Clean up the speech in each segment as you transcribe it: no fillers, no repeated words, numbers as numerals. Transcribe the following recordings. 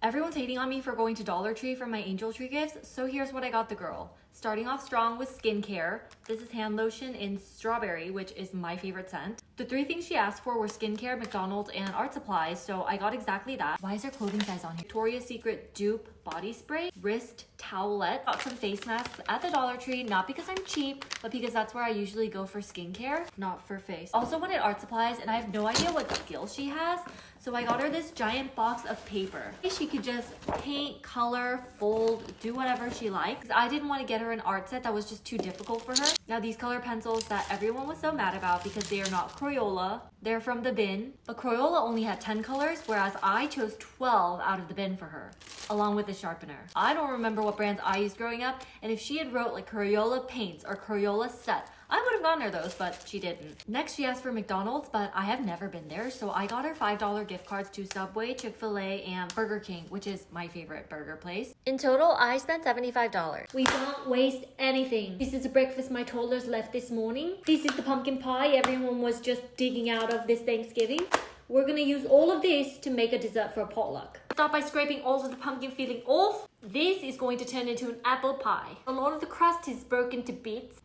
Everyone's hating on me for going to Dollar Tree for my angel tree gifts, so here's what I got the girl. Starting off strong with skincare. This is hand lotion in strawberry, which is my favorite scent. The 3 things she asked for were skincare, McDonald's, and art supplies, so I got exactly that. Why is there clothing size on here? Victoria's Secret dupe body spray, wrist towelette. Got some face masks at the Dollar Tree, not because I'm cheap, but because that's where I usually go for skincare, not for face. Also wanted art supplies, and I have no idea what skills she has, so I got her this giant box of paper. She could just paint, color, fold, do whatever she likes. I didn't want to get her an art set that was just too difficult for her. Now these color pencils that everyone was so mad about because they are not Crayola, they're from the bin, but Crayola only had 10 colors, whereas I chose 12 out of the bin for her, along with the sharpener. I don't remember what brands I used growing up, and if she had wrote like Crayola paints or Crayola set, I would have gotten her those, but she didn't. Next, she asked for McDonald's, but I have never been there, so I got her $5 gift cards to Subway, Chick-fil-A, and Burger King, which is my favorite burger place. In total, I spent $75. We don't waste anything. This is the breakfast my toddlers left this morning. This is the pumpkin pie everyone was just digging out of this Thanksgiving. We're gonna use all of this to make a dessert for a potluck. Start by scraping all of the pumpkin filling off. This is going to turn into an apple pie. A lot of the crust is broken to bits.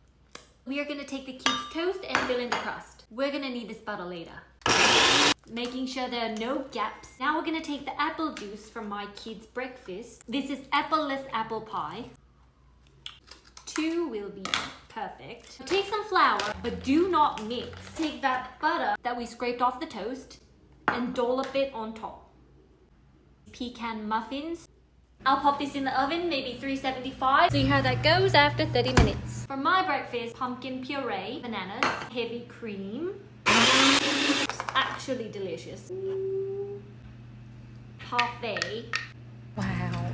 We are gonna take the kids' toast and fill in the crust. We're gonna need this butter later. Making sure there are no gaps. Now we're gonna take the apple juice from my kids' breakfast. This is appleless apple pie. 2 will be perfect. Take some flour, but do not mix. Take that butter that we scraped off the toast and dollop it on top. Pecan muffins. I'll pop this in the oven, maybe 375. See how that goes after 30 minutes. For my breakfast, pumpkin puree, bananas, heavy cream. It's actually delicious. Parfait. Wow.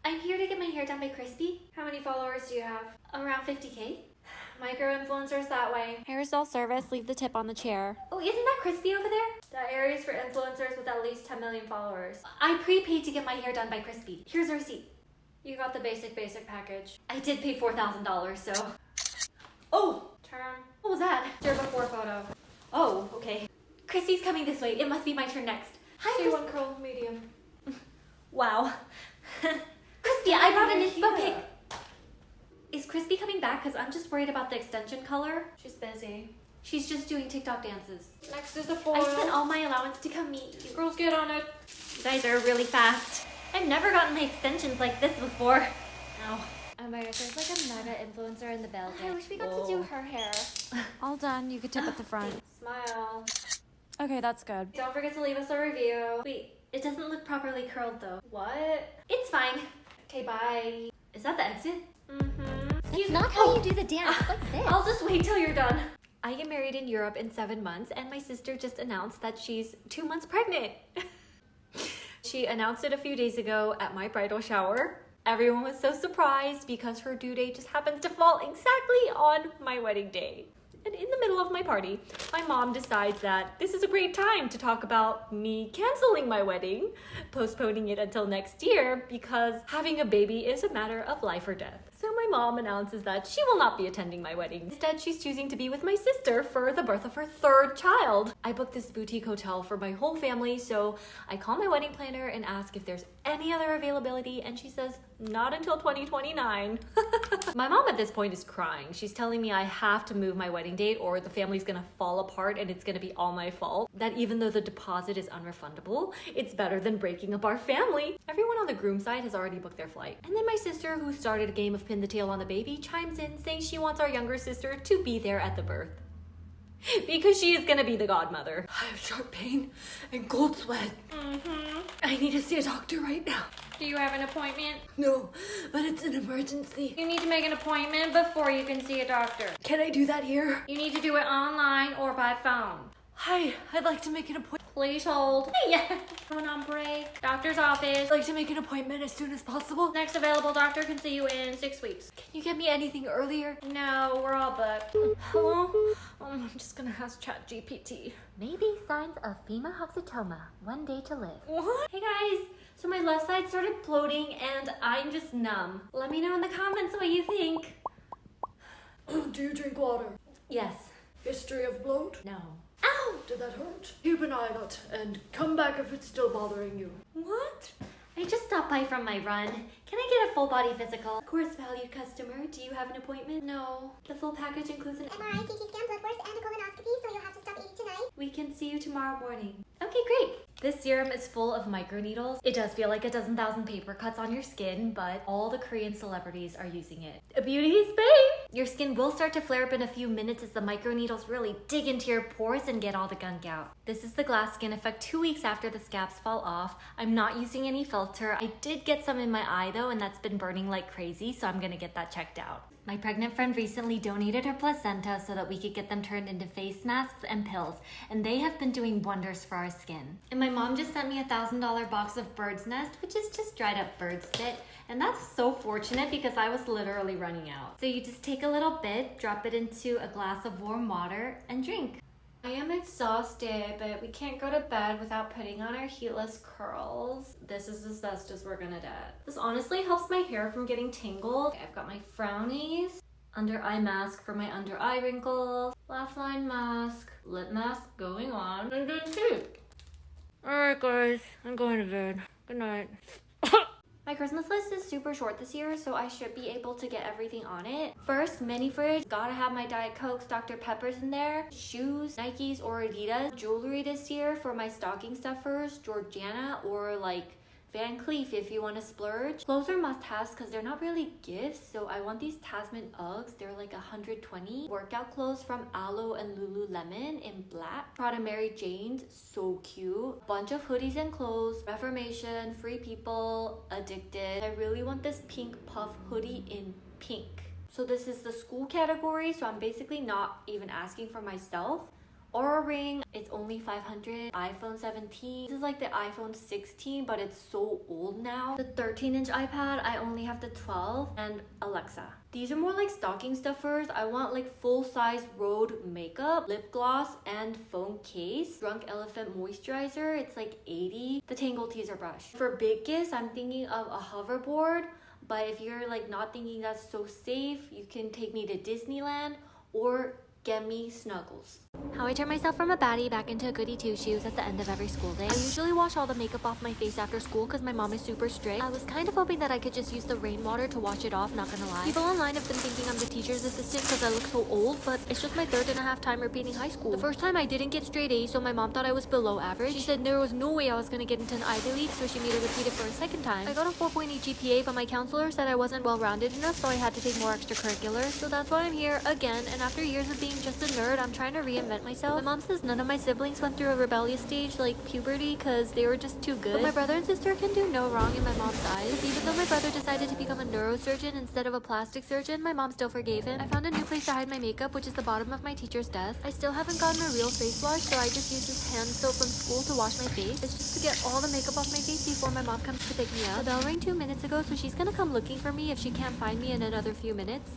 I'm here to get my hair done by Crispy. How many followers do you have? Around 50K. Micro-influencers that way. Hairstyle service, leave the tip on the chair. Oh, isn't that Crispy over there? That area is for influencers with at least 10 million followers. I prepaid to get my hair done by Crispy. Here's a receipt. You got the basic package. I did pay $4,000, so. Oh! Turn. What was that? Your before photo. Oh, okay. Crispy's coming this way. It must be my turn next. Hi, C1 curl, medium. Wow. Crispy, I brought an inspo pic. Is Crispy coming back? Because I'm just worried about the extension color. She's busy. She's just doing TikTok dances. Next is the foil. I spent all my allowance to come meet you. Girls, get on it. You guys are really fast. I've never gotten the extensions like this before. Oh. Oh my gosh, there's like a mega influencer in the bell. I wish we got to do her hair. All done. You could tip at the front. Smile. Okay, that's good. Don't forget to leave us a review. Wait, it doesn't look properly curled though. What? It's fine. Okay, bye. Is that the exit? It's not how you do the dance. It's like this. I'll just wait till you're done. I get married in Europe in 7 months, and my sister just announced that she's 2 months pregnant. She announced it a few days ago at my bridal shower. Everyone was so surprised because her due date just happens to fall exactly on my wedding day. And in the middle of my party, my mom decides that this is a great time to talk about me canceling my wedding, postponing it until next year because having a baby is a matter of life or death. So my mom announces that she will not be attending my wedding. Instead, she's choosing to be with my sister for the birth of her 3rd child. I booked this boutique hotel for my whole family, so I call my wedding planner and ask if there's any other availability, and she says, not until 2029. My mom at this point is crying. She's telling me I have to move my wedding date or the family's gonna fall apart and it's gonna be all my fault. That even though the deposit is unrefundable, it's better than breaking up our family. Everyone on the groom side has already booked their flight. And then my sister, who started a game of pin the tail on the baby, chimes in saying she wants our younger sister to be there at the birth. Because she is gonna be the godmother. I have sharp pain and cold sweat. I need to see a doctor right now. Do you have an appointment? No, but it's an emergency. You need to make an appointment before you can see a doctor. Can I do that here? You need to do it online or by phone. Hi, I'd like to make an appointment. Please hold. Yeah. Going on break. Doctor's office. I'd like to make an appointment as soon as possible. Next available doctor can see you in 6 weeks. Can you get me anything earlier? No, we're all booked. Hello? I'm just gonna ask ChatGPT. Maybe signs of phemohoxotoma. 1 day to live. What? Hey guys, so my left side started bloating and I'm just numb. Let me know in the comments what you think. Do you drink water? Yes. History of bloat? No. Ow! Did that hurt? Keep an eye on it and come back if it's still bothering you. What? I just stopped by from my run. Can I get a full body physical? Of course, valued customer. Do you have an appointment? No. The full package includes an MRI, CT scan, blood work, and a colonoscopy, so you'll have to stop eating tonight. We can see you tomorrow morning. Okay, great. This serum is full of microneedles. It does feel like a dozen thousand paper cuts on your skin, but all the Korean celebrities are using it. A beauty spray! Your skin will start to flare up in a few minutes as the microneedles really dig into your pores and get all the gunk out. This is the glass skin effect 2 weeks after the scabs fall off. I'm not using any filter. I did get some in my eye though, and that's been burning like crazy, so I'm gonna get that checked out. My pregnant friend recently donated her placenta so that we could get them turned into face masks and pills, and they have been doing wonders for our skin. And my mom just sent me a $1,000 box of bird's nest, which is just dried up bird spit, and that's so fortunate because I was literally running out. So you just take a little bit, drop it into a glass of warm water, and drink. I am exhausted, but we can't go to bed without putting on our heatless curls. This is as best as we're gonna get. This honestly helps my hair from getting tangled. I've got my frownies, under eye mask for my under eye wrinkles, laugh line mask, lip mask going on, and doing teeth. Alright guys, I'm going to bed. Good night. My Christmas list is super short this year, so I should be able to get everything on it. First, mini fridge. Gotta have my Diet Cokes, Dr. Peppers in there. Shoes, Nikes or Adidas. Jewelry this year for my stocking stuffers, Georgiana or like Van Cleef if you want to splurge. Clothes are must-haves because they're not really gifts, so I want these Tasman Uggs. They're like $120. Workout clothes from Aloe and Lululemon in black. Prada Mary Jane's, so cute. Bunch of hoodies and clothes. Reformation, Free People, Addicted. I really want this pink puff hoodie in pink. So this is the school category, so I'm basically not even asking for myself. Aura Ring, it's only $500. iPhone 17. This is like the iPhone 16, but it's so old now. The 13-inch iPad, I only have the 12. And Alexa. These are more like stocking stuffers. I want like full-size Rode makeup, lip gloss, and phone case. Drunk Elephant moisturizer, it's like $80. The Tangle Teaser brush. For big gifts, I'm thinking of a hoverboard, but if you're like not thinking that's so safe, you can take me to Disneyland or get me Snuggles. How I turn myself from a baddie back into a goody two-shoes at the end of every school day. I usually wash all the makeup off my face after school because my mom is super strict. I was kind of hoping that I could just use the rainwater to wash it off, not gonna lie. People online have been thinking I'm the teacher's assistant because I look so old, but it's just my 3.5 time repeating high school. The first time I didn't get straight A's, so my mom thought I was below average. She said there was no way I was gonna get into an Ivy League, so she made her repeat it for a second time. I got a 4.8 GPA, but my counselor said I wasn't well-rounded enough, so I had to take more extracurriculars. So that's why I'm here again, and after years of being just a nerd, I'm trying to reinvent myself. My mom says none of my siblings went through a rebellious stage like puberty because they were just too good. But my brother and sister can do no wrong in my mom's eyes. Even though my brother decided to become a neurosurgeon instead of a plastic surgeon, my mom still forgave him. I found a new place to hide my makeup, which is the bottom of my teacher's desk. I still haven't gotten a real face wash, so I just use this hand soap from school to wash my face. It's just to get all the makeup off my face before my mom comes to pick me up. The bell rang 2 minutes ago, so she's gonna come looking for me if she can't find me in another few minutes.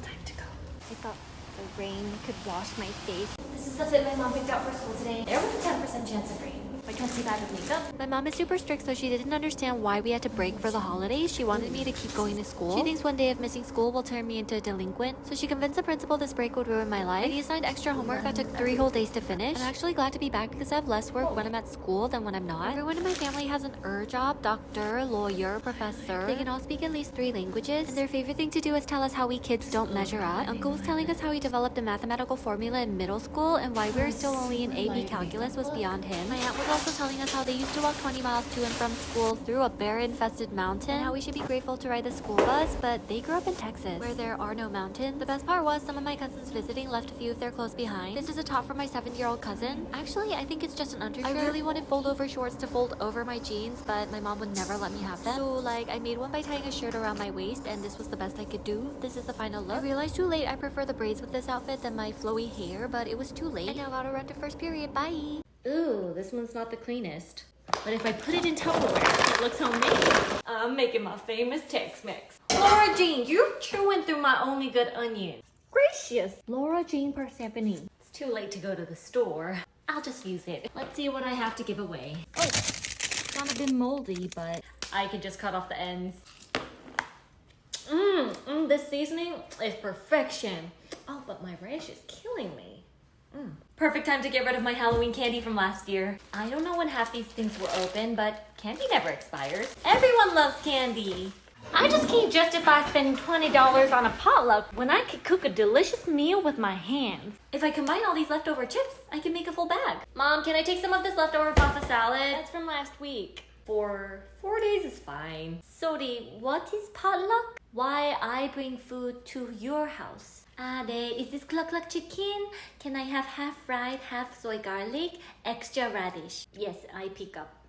Time to go. I thought the rain could wash my face. This is the fit my mom picked out for school today. There was a 10% chance of rain. My trusty bag of makeup. My mom is super strict, so she didn't understand why we had to break for the holidays. She wanted me to keep going to school. She thinks one day of missing school will turn me into a delinquent, so she convinced the principal this break would ruin my life. I assigned extra homework that took 3 whole days to finish. I'm actually glad to be back because I have less work when I'm at school than when I'm not. Everyone in my family has an job, doctor, lawyer, professor. They can all speak at least 3 languages, and their favorite thing to do is tell us how we kids don't measure up. Uncle was telling us how he developed a mathematical formula in middle school, and why we were still only in AB calculus was beyond him. My aunt was also telling us how they used to walk 20 miles to and from school through a bear-infested mountain, and how we should be grateful to ride the school bus, but they grew up in Texas, where there are no mountains. The best part was some of my cousins visiting left a few of their clothes behind. This is a top for my 7-year-old cousin. Actually, I think it's just an undershirt. I really wanted fold-over shorts to fold over my jeans, but my mom would never let me have them. So, like, I made one by tying a shirt around my waist, and this was the best I could do. This is the final look. I realized too late I prefer the braids with this outfit than my flowy hair, but it was too late. I now gotta run to first period. Bye! Ooh, this one's not the cleanest. But if I put it in Tupperware, it looks homemade. I'm making my famous Tex-Mex. Laura Jean, you're chewing through my only good onion. Gracious. Laura Jean Persephone. It's too late to go to the store. I'll just use it. Let's see what I have to give away. Oh, it's not a bit moldy, but I can just cut off the ends. This seasoning is perfection. Oh, but my rash is killing me. Perfect time to get rid of my Halloween candy from last year. I don't know when half these things were open, but candy never expires. Everyone loves candy. I just can't justify spending $20 on a potluck when I could cook a delicious meal with my hands. If I combine all these leftover chips, I can make a full bag. Mom, can I take some of this leftover pasta salad? That's from last week. For 4 days is fine. Sorry, what is potluck? Why I bring food to your house? Is this cluck cluck chicken? Can I have half fried, half soy garlic, extra radish? Yes, I pick up.